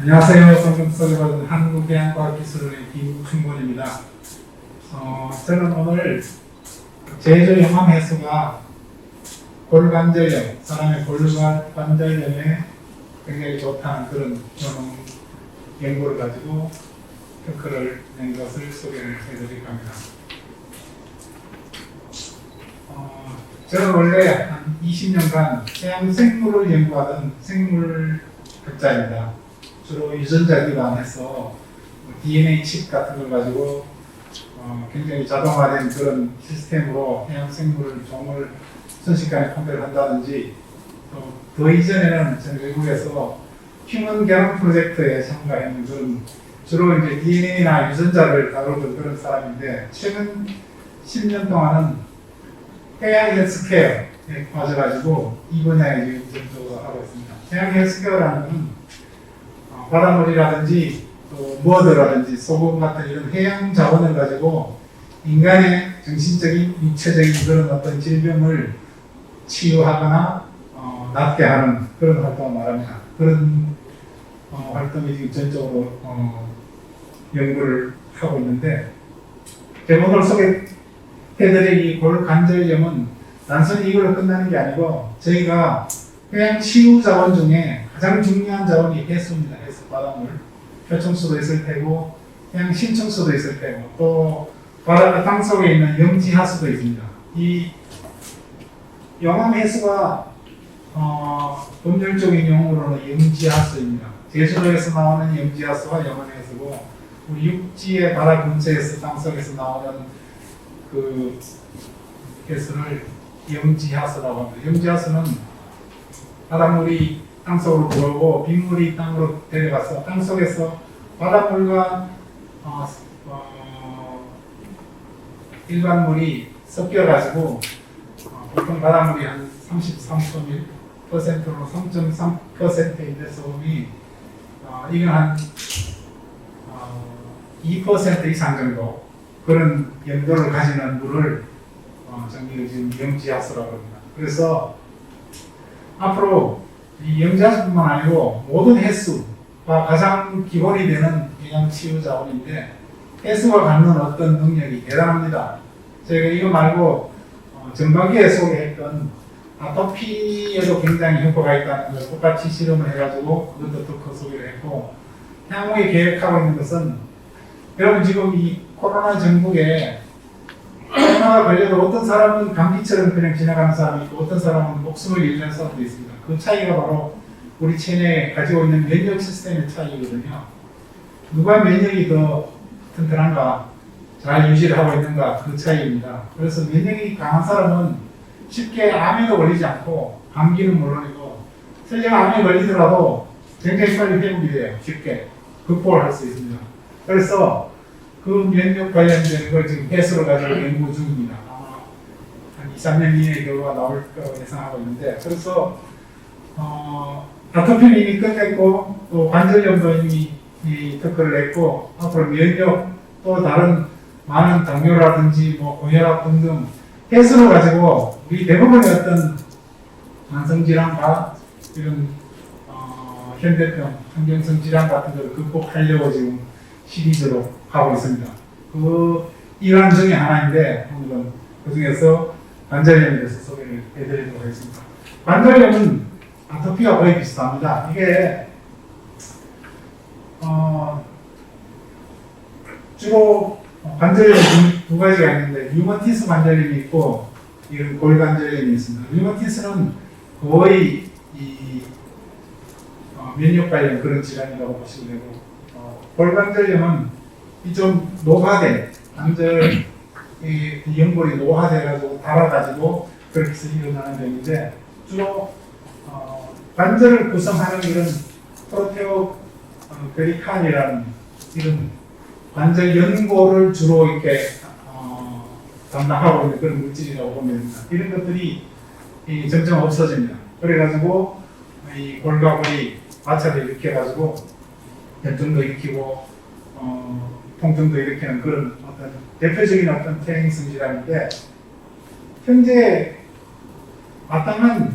안녕하세요. 성경섭이 받은 한국해양과학기술원의 김충곤입니다. 저는 오늘 제주 영암해수가 골관절염, 사람의 골관절염에 굉장히 좋다는 그런 연구를 가지고 특허를 낸 것을 소개를 해드릴까 합니다. 저는 원래 한 20년간 해양 생물을 연구하던 생물학자입니다. 주로 유전자 기반해서 DNA 칩 같은 걸 가지고 굉장히 자동화된 그런 시스템으로 해양 생물을 종을 순식간에 판별을 한다든지 더 이전에는 저는 외국에서 휴먼 게놈 프로젝트에 참가했는 그런 주로 이제 DNA나 유전자를 다루던 그런 사람인데 최근 10년 동안은 해양 헬스케어에 빠져가지고 이 분야에 지금 전적으로 하고 있습니다. 해양 헬스케어라는 것은 바닷물이라든지 또 머드라든지 소금 같은 이런 해양 자원을 가지고 인간의 정신적인, 육체적인 그런 어떤 질병을 치유하거나 낫게 하는 그런 활동을 말합니다. 그런 활동이 지금 전적으로 연구를 하고 있는데 제가 오늘 소개해드릴 이 골관절염은 단순히 이걸로 끝나는 게 아니고 저희가 해양 치유 자원 중에 가장 중요한 자원이 해수입니다. 해수 바닷물. 표층수도 있을 테고 해양 신층수도 있을 테고 또 바다 땅 속에 있는 영지하수도 있습니다. 이 영암해수가 법률적인 용어로는 영지하수입니다. 제주도에서 나오는 영지하수가 영암해수고 우리 육지의 바다 근처에서 땅 속에서 나오는 그 해수를 영지하수라고 합니다. 영지하수는 바닷물이 땅속으로 들어오고 빗물이 땅으로 데려가서 땅속에서 바닷물과 일반물이 섞여가지고 보통 바닷물이 한 33.1%로 3.3%인데 소금이 이건 한 2% 이상 정도 그런 염도를 가지는 물을 저기 지금 영지하수라고 합니다. 그래서 앞으로 이 영지하수뿐만 아니고 모든 해수가 가장 기본이 되는 해양 치유 자원인데 해수가 갖는 어떤 능력이 대단합니다. 저희가 이거 말고 전반기에 소개했던 아토피에도 굉장히 효과가 있다는 걸 똑같이 실험을 해가지고 그것도 특허 소개를 했고 향후에 계획하고 있는 것은 여러분 지금 이 코로나 전국에 코로나가 걸려도 어떤 사람은 감기처럼 그냥 지나가는 사람이 있고 어떤 사람은 목숨을 잃는 사람도 있습니다. 그 차이가 바로 우리 체내에 가지고 있는 면역 시스템의 차이거든요. 누가 면역이 더 튼튼한가, 잘 유지를 하고 있는가 그 차이입니다. 그래서 면역이 강한 사람은 쉽게 암에도 걸리지 않고 감기는 물론이고 설령 암에 걸리더라도 굉장히 빨리 회복이 돼요. 쉽게 극복을 할 수 있습니다. 그래서 그 면역 관련된 걸 지금 해수로 가지고 연구 중입니다. 아마 한 2, 3년 이내에 결과가 나올 거라고 예상하고 있는데 그래서 아토피는 이미 끝냈고 또 관절염도 이미 특허를 냈고 앞으로 면역 또 다른 많은 당뇨라든지 뭐 고혈압 등등 해수로 가지고 우리 대부분의 어떤 만성질환과 이런 현대병, 환경성 질환 같은 걸 극복하려고 지금 시리즈로 하고 있습니다. 그 일환 중에 하나인데 오늘은 그 중에서 관절염에 대해서 소개를 해드리도록 하겠습니다. 관절염은 아토피와 거의 비슷합니다. 이게 주로 관절염 두 가지가 있는데 류마티스 관절염이 있고 이런 골관절염이 있습니다. 류마티스는 거의 이 면역 관련 그런 질환이라고 보시면 되고 골관절염은 이 좀 노화된 관절 이 연골이 노화돼가지고 닳아가지고 그렇게 해서 일어나는 병인데 주로 관절을 구성하는 이런 프로테오 그리칸이라는 이런 관절 연골을 주로 이렇게 담당하고 있는 그런 물질이라고 보면 됩니다. 이런 것들이 점점 없어집니다. 그래가지고 이 골과골이 마찰을 일으켜가지고 염증도 일으키고 통증도 일으키는 그런 어떤 대표적인 어떤 퇴행성 질환인데 현재 마땅한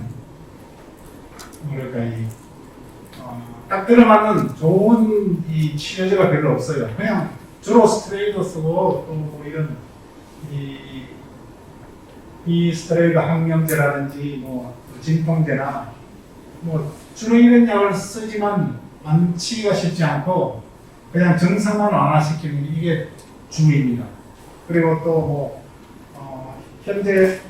뭐랄까 딱 들어맞는 좋은 이 치료제가 별로 없어요. 그냥 주로 스테로이드 쓰고 또 뭐 이런 이 스테로이드 항염제라든지 뭐 진통제나 뭐 주로 이런 약을 쓰지만 완치가 쉽지 않고 그냥 증상만 완화시키는 이게 주입니다. 그리고 또 뭐 현재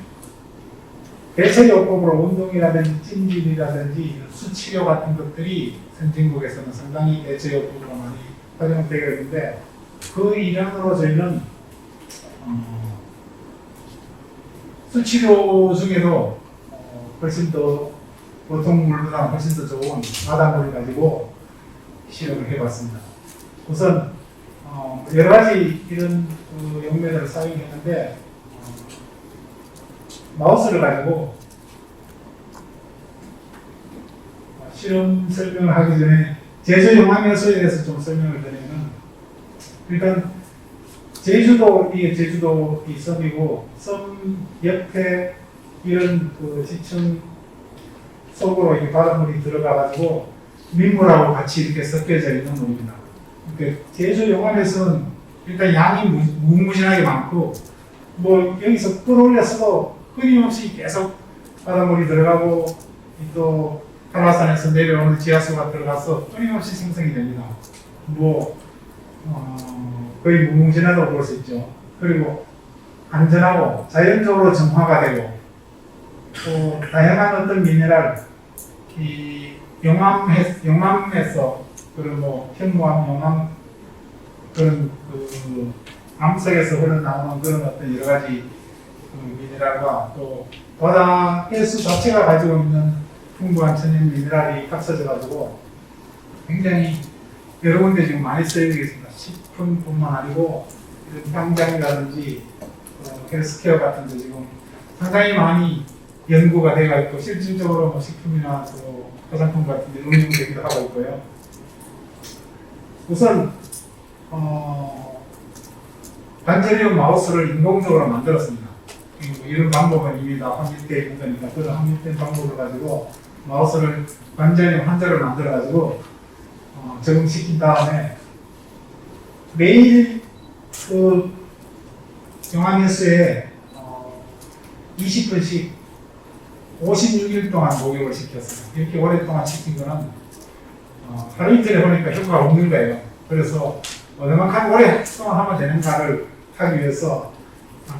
대체요법으로 운동이라든지 찜질이라든지 수치료 같은 것들이 선진국에서는 상당히 대체요법으로 많이 활용되고 있는데 그 일환으로 저희는 수치료 중에도 훨씬 더 보통 물보다 훨씬 더 좋은 바닷물을 가지고 실험을 해봤습니다. 우선 여러 가지 이런 그 용매들을 사용했는데 마우스를 가지고 실험 설명을 하기 전에 제주 용암요소에 대해서 좀 설명을 드리면 일단 제주도 이게 제주도 이 섬이고 섬 옆에 이런 그 지층 속으로 이 바닷물이 들어가가지고 민물하고 같이 이렇게 섞여져 있는 물입니다. 그러니까 제주 용암에서는 일단 양이 무궁무진하게 많고 뭐 여기서 끌어올렸어도 끊임없이 계속 바닷물이 들어가고 또 한라산에서 내려오는 지하수가 들어가서 끊임없이 생성이 됩니다. 뭐 거의 무궁무진하다고 볼 수 있죠. 그리고 안전하고 자연적으로 정화가 되고 또 다양한 어떤 미네랄 이 용암에서 그런 뭐 현무암, 용암 그런 그 암석에서 흘러나오는 그런 어떤 여러 가지 미네랄과 또 바다 해수 자체가 가지고 있는 풍부한 천연 미네랄이 합쳐져 가지고 굉장히 여러 군데 지금 많이 쓰이고 있습니다. 식품뿐만 아니고 이런 향장이라든지 헬스케어 같은 데 지금 상당히 많이 연구가 되어 있고 실질적으로 뭐 식품이나 또 화장품 같은 데 응용되기도 하고 있고요. 우선 관절염 마우스를 인공적으로 만들었습니다. 이런 방법은 이미 다 확립되어 있는 거니까 그런 확립된 방법을 가지고 마우스를 관절염 환자를 만들어 가지고 적응시킨 다음에 매일 그 용암연수에 20분씩 56일 동안 목욕을 시켰어요. 이렇게 오랫동안 시킨 거는 하루 이틀에 보니까 효과가 없는 거예요. 그래서 얼마큼 오랫동안 하면 되는가를 하기 위해서 한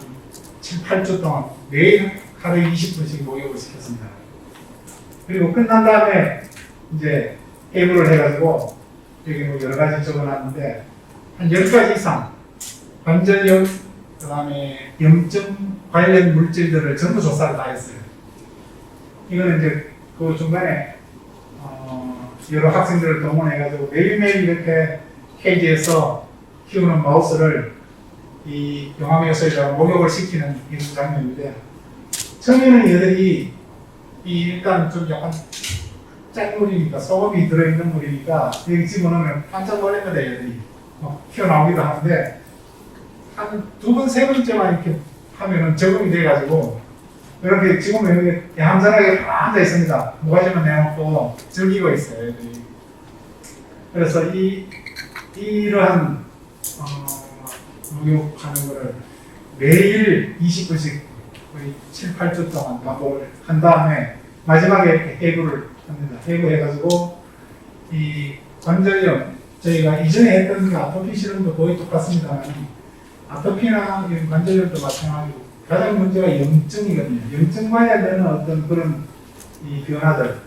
7, 8주 동안 매일 하루에 20분씩 목욕을 시켰습니다. 그리고 끝난 다음에 이제 해부를 해가지고 여기 뭐 여러 가지 적어놨는데 한 10가지 이상 관절염, 그 다음에 염증 관련 물질들을 전부 조사를 다 했어요. 이거는 이제 그 중간에 여러 학생들을 동원해가지고 매일매일 이렇게 케이지에서 키우는 마우스를 이 용암요소에다가 목욕을 시키는 이런 장면인데 처음에는 얘들이 일단 좀 약간 짠 물이니까 소금이 들어있는 물이니까 여기 집어넣으면 반짝거리는 얘들이 튀어나오기도 하는데 한 두 번, 세 번째만 이렇게 하면은 적응이 돼가지고 이렇게 지금 여기 얌전하게 앉아 있습니다. 모가지만 내놓고 즐기고 있어요. 애들이. 그래서 이러한 목욕하는 거를 매일 20분씩 거의 7, 8주 동안 반복을 한 다음에 마지막에 해부를 합니다. 해부해가지고 이 관절염 저희가 이전에 했던 그 아토피 실험도 거의 똑같습니다만 아토피나 이런 관절염도 마찬가지고 가장 문제가 염증이거든요. 염증 관련되는 어떤 그런 이 변화들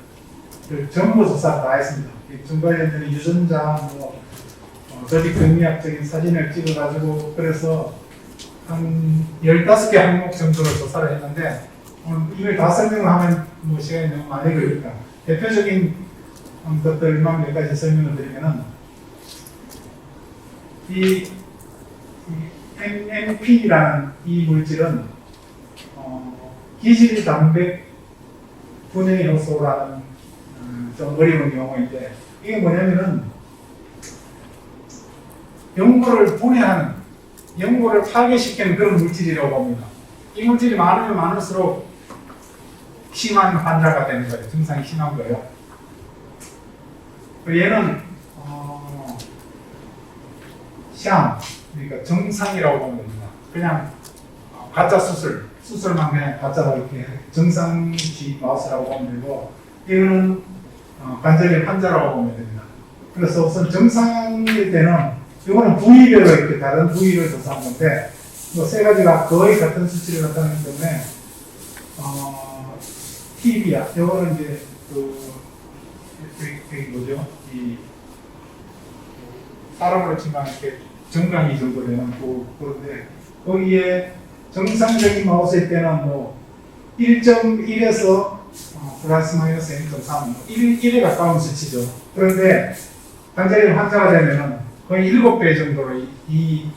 전부 조사를 다 했습니다. 염증 관련되는 유전자, 조직 병리학적인 사진을 찍어가지고 그래서 한 15개 항목 정도를 조사를 했는데 이걸 다 설명을 하면 뭐 시간이 너무 많이 걸리니까 대표적인 것들만 몇 가지 설명을 드리면은 이 MMP라는 이 물질은 기질 단백 분해 요소라는 좀 어려운 용어인데 이게 뭐냐면은 연고를 분해하는, 연고를 파괴시키는 그런 물질이라고 봅니다. 이 물질이 많으면 많을수록 심한 환자가 되는 거예요. 증상이 심한 거예요. 얘는 샹, 그러니까 정상이라고 보면 됩니다. 그냥 가짜 수술만 그냥 가짜로 이렇게 정상지 마우스라고 보면 되고, 이거는 관절염 환자라고 보면 됩니다. 그래서 우선 정상일 때는 이거는 부위별로 이렇게 다른 부위를 조사한 건데, 뭐 세 가지가 거의 같은 수치를 나타내기 때문에 TB야. 이거는 이제 이게 뭐죠? 이 사람으로 치면 이렇게 정강이 정도 되는 그런데 거기에 정상적인 마우스일 때는 뭐 1.1에서 플러스 마이너스 0.3, 1에 가까운 수치죠. 그런데 관절염 환자가 되면은 거의 7배 정도로 이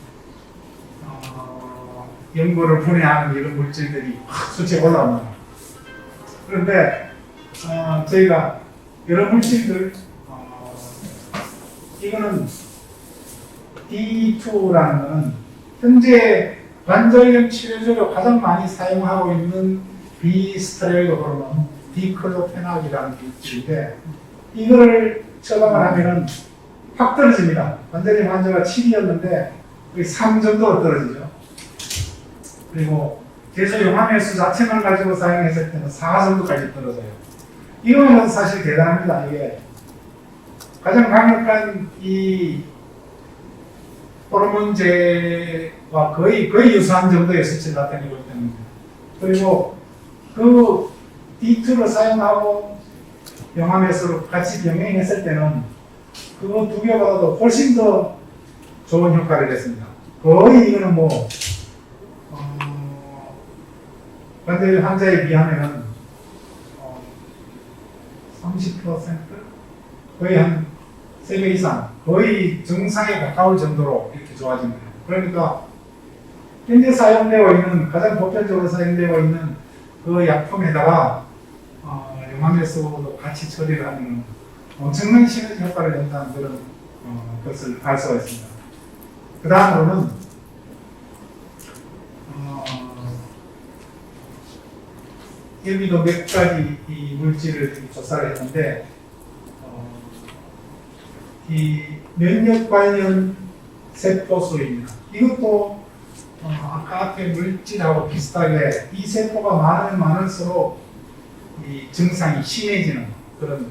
연고를 분해하는 이런 물질들이 확 수치가 올라옵니다. 그런데 저희가 여러 물질들 이거는 D2라는 것은 현재 관절염 치료제로 가장 많이 사용하고 있는 비스테로이드 호르몬 디클로페낙이라는 물질인데 이거를 처방을 하면은 확 떨어집니다. 관절염 환자가 7이었는데 거의 3 정도로 떨어지죠. 그리고 제소용암해수 자체만 가지고 사용했을 때는 4 정도까지 떨어져요. 이거는 사실 대단합니다. 이게 가장 강력한 이 호르몬제와 거의 유사한 정도의 수치를 나타내고 있다는 겁니다. 그리고 그 D2를 사용하고 용암해수를 같이 병행했을 때는 그거 두 개보다도 훨씬 더 좋은 효과를 냈습니다. 거의 이거는 뭐 관절 환자에 비하면 30% 거의 한 3배 이상 거의 정상에 가까울 정도로 이렇게 좋아진 거예요. 그러니까 현재 사용되고 있는 가장 보편적으로 사용되고 있는 그 약품에다가 용암해수도 같이 처리를 하면 엄청난 시너지 효과를 낸다는 그런 것을 알 수가 있습니다. 그 다음으로는 여기도 몇 가지 이 물질을 조사를 했는데 이 면역 관련 세포수입니다. 이것도 아까 앞에 물질하고 비슷하게 이 세포가 많으면 많을수록 이 증상이 심해지는 그런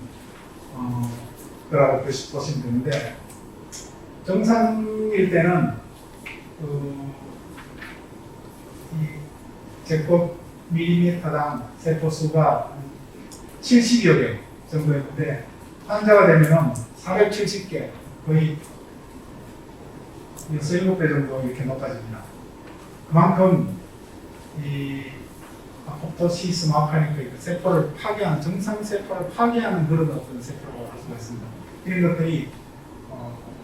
거라고 보시면 되는데 정상일 때는 이 제곱 밀리미터당 세포 수가 70여 개 정도였는데 환자가 되면은 470개 거의 6-7배 정도 이렇게 높아집니다. 그만큼 이 아포토시스 마카니까 세포를 파괴하는 정상 세포를 파괴하는 그런 어떤 세포라고 할 수가 있습니다. 이런 것들이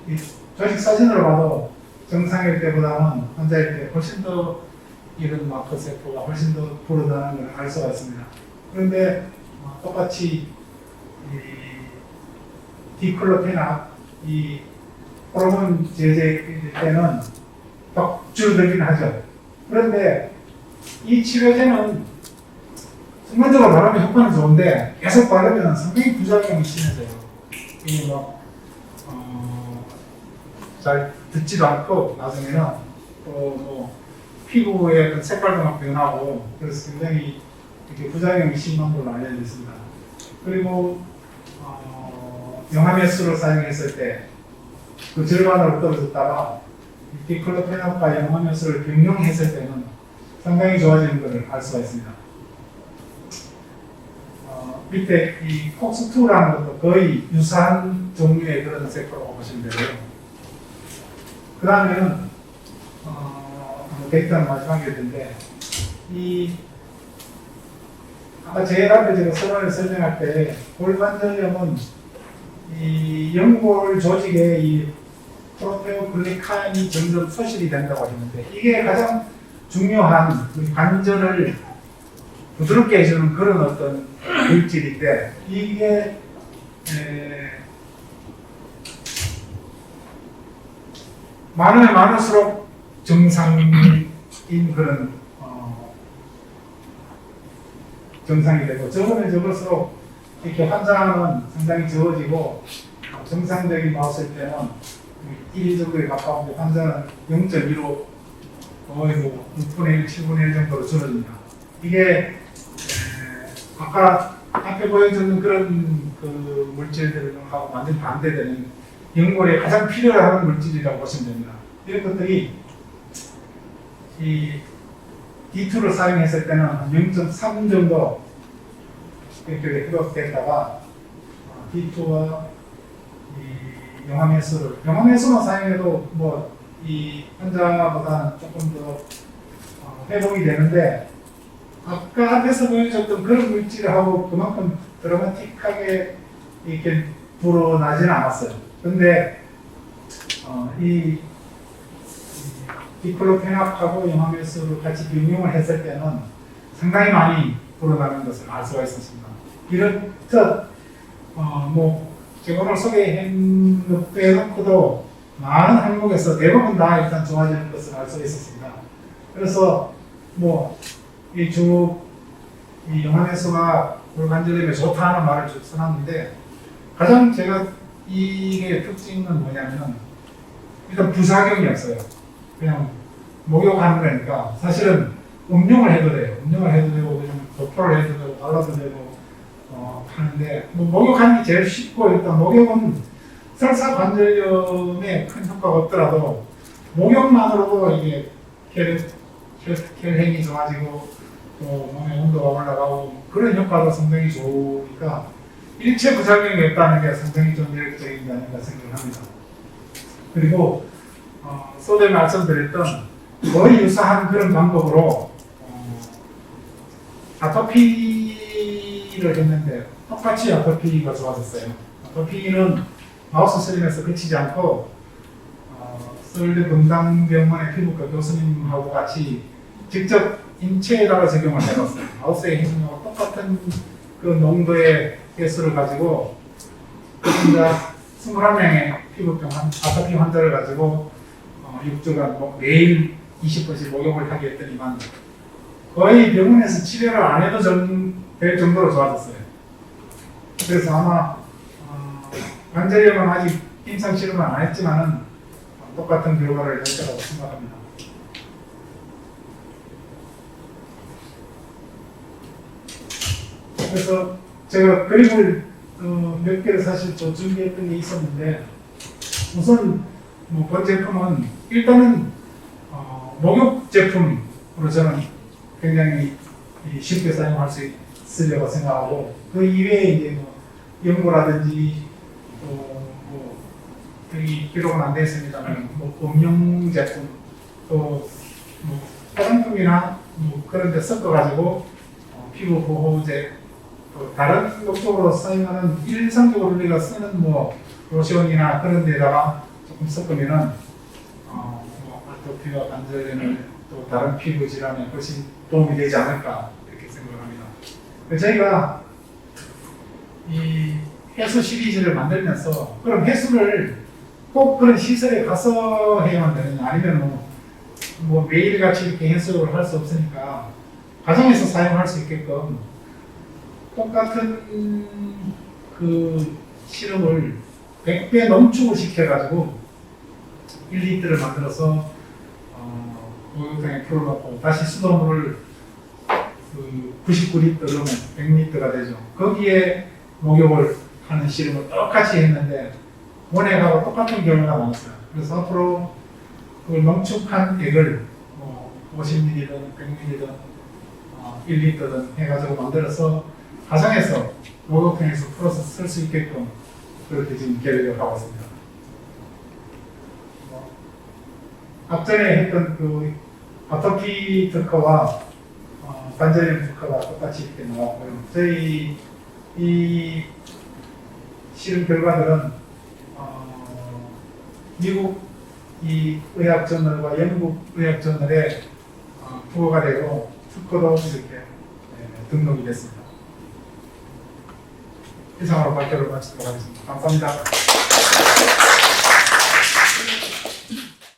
이 조직 사진으로 봐도 정상일 때보다는 환자일 때 훨씬 더 이런 마커 세포가 훨씬 더 부르다는 걸 알 수가 있습니다. 그런데 똑같이 디클로페낙 이 호르몬 제제일 때는 막 줄어들긴 하죠. 그런데 이 치료제는 순간적으로 바르면 효과는 좋은데 계속 바르면 상당히 부작용이 심해져요. 이게 잘 듣지도 않고 나중에는 피부의 색깔도 막 변하고 그래서 굉장히 이렇게 부작용이 심한 걸로 알려져 있습니다. 그리고 용암해수를 사용했을 때 그 절반으로 떨어졌다가 디클로페낙과 용암해수를 병용했을 때는 상당히 좋아지는 것을 알 수가 있습니다. 밑에 이 폭스2라는 것도 거의 유사한 종류의 그런 세포라고 보시면 되고요. 그 다음에는 데이터는 마지막에 있는데 아까 제일 앞에 제가 서론을 설명할 때 골관절염은 이 연골 조직에 이 프로테오글리칸이 점점 소실이 된다고 했는데 이게 가장 중요한 관절을 부드럽게 해주는 그런 어떤 물질인데 이게 많으면 많을수록 정상인 그런 정상이 되고 적으면 적을수록 이렇게 환자는 상당히 적어지고 정상적인 마우스일 때는 1 정도에 가까운데 환자는 0.15 거의 뭐 6분의 1, 7분의 1 정도로 줄어듭니다. 이게 아까 앞에 보여주는 그런 그 물질들하고 완전히 반대되는 연골에 가장 필요한 물질이라고 보시면 됩니다. 이런 것들이 이 D2를 사용했을 때는 한 0.3 정도 이렇게 회복됐다가 D2와 이 용암해수만 사용해도 뭐 이 환자보다는 조금 더 회복이 되는데 아까 앞에서 보여줬던 그런 물질하고 그만큼 드라마틱하게 이렇게 불어나지는 않았어요. 근데 이 디클로페낙하고 용암해수를 같이 병용을 했을 때는 상당히 많이 불어나는 것을 알 수가 있었습니다. 이렇듯 뭐 제가 오늘 소개한 것 빼놓고도 많은 항목에서 대부분 다 일단 좋아지는 것을 알 수 있었습니다. 그래서 뭐 이 용암해수가 골관절염에 좋다는 말을 쭉 써놨는데 가장 제가 이게 특징은 뭐냐면 일단 부작용이었어요. 그냥 목욕하는 거니까 사실은 음용을 해도 돼요. 음용을 해도 되고 그냥 도포를 해도 되고 발라도 되고 하는데 뭐 목욕하는 게 제일 쉽고 일단 목욕은 설사 관절염에 큰 효과가 없더라도 목욕만으로도 이게 혈행이 좋아지고 또 몸의 온도가 올라가고 그런 효과도 상당히 좋으니까 일체 부작용이 없다는 게 상당히 좀 매력적인 게 아닌가 생각을 합니다. 그리고 소대 말씀드렸던 거의 유사한 그런 방법으로 아토피를 했는데 똑같이 아토피가 좋아졌어요. 아토피는 마우스 스림에서 그치지 않고 서울대 건강병원의 피부과 교수님하고 같이 직접 인체에다가 적용을 해봤어요. 마우스의 힘하고 똑같은 그 농도의 개수를 가지고 혼자 21명의 피부병 아토피 환자를 가지고 6주간 매일 20분씩 목욕을 하게 했더니만 거의 병원에서 치료를 안 해도 될 정도로 좋아졌어요. 그래서 아마 관절염은 아직 임상 치료는 안 했지만은 똑같은 결과를 낼 거라고 생각합니다. 그래서 제가 그림을 몇 개를 사실 저 준비했던 게 있었는데 우선 뭐 본 제품은 일단은 목욕 제품으로 저는 굉장히 쉽게 사용할 수 있으려고 생각하고 그 이외에 이제 뭐 연고라든지 또 뭐 여기 기록은 안 되어 있습니다만 뭐 음용 제품 또 뭐 화장품이나 뭐 그런 데 섞어가지고 피부 보호제 또 다른 목적으로 사용하는 일상적으로 우리가 쓰는 뭐 로션이나 그런 데다가 조금 섞으면은 뭐 아토피와 관절염을 또 다른 피부 질환에 훨씬 도움이 되지 않을까 이렇게 생각합니다. 저희가 이 해수 시리즈를 만들면서 그럼 해수를 꼭 그런 시설에 가서 해야만 되느냐 아니면 뭐 매일같이 이렇게 해수를 할 수 없으니까 가정에서 사용할 수 있게끔 똑같은 그 시럽을 100배 넘축을 시켜가지고 1리터를 만들어서 목욕탕에 풀어놓고 다시 수돗물을 99리터 넣으면 100리터가 되죠. 거기에 목욕을 하는 시럽을 똑같이 했는데 원액하고 똑같은 결과가 나왔어요. 그래서 앞으로 그 농축한 액을 50ml든 100ml든 1리터든 해가지고 만들어서 가정에서 목욕탕에서 풀어서 쓸 수 있게끔 그렇게 지금 계획을 하고 있습니다. 앞전에 했던 그 아토피 특허와 관절염 특허가 똑같이 이렇게 나왔고요. 저희 이 실험 결과들은 미국 이 의학저널과 영국 의학저널에 부고가 되고 특허도 이렇게 등록이 됐습니다. 이상으로 발표를 마치도록 하겠습니다. 감사합니다.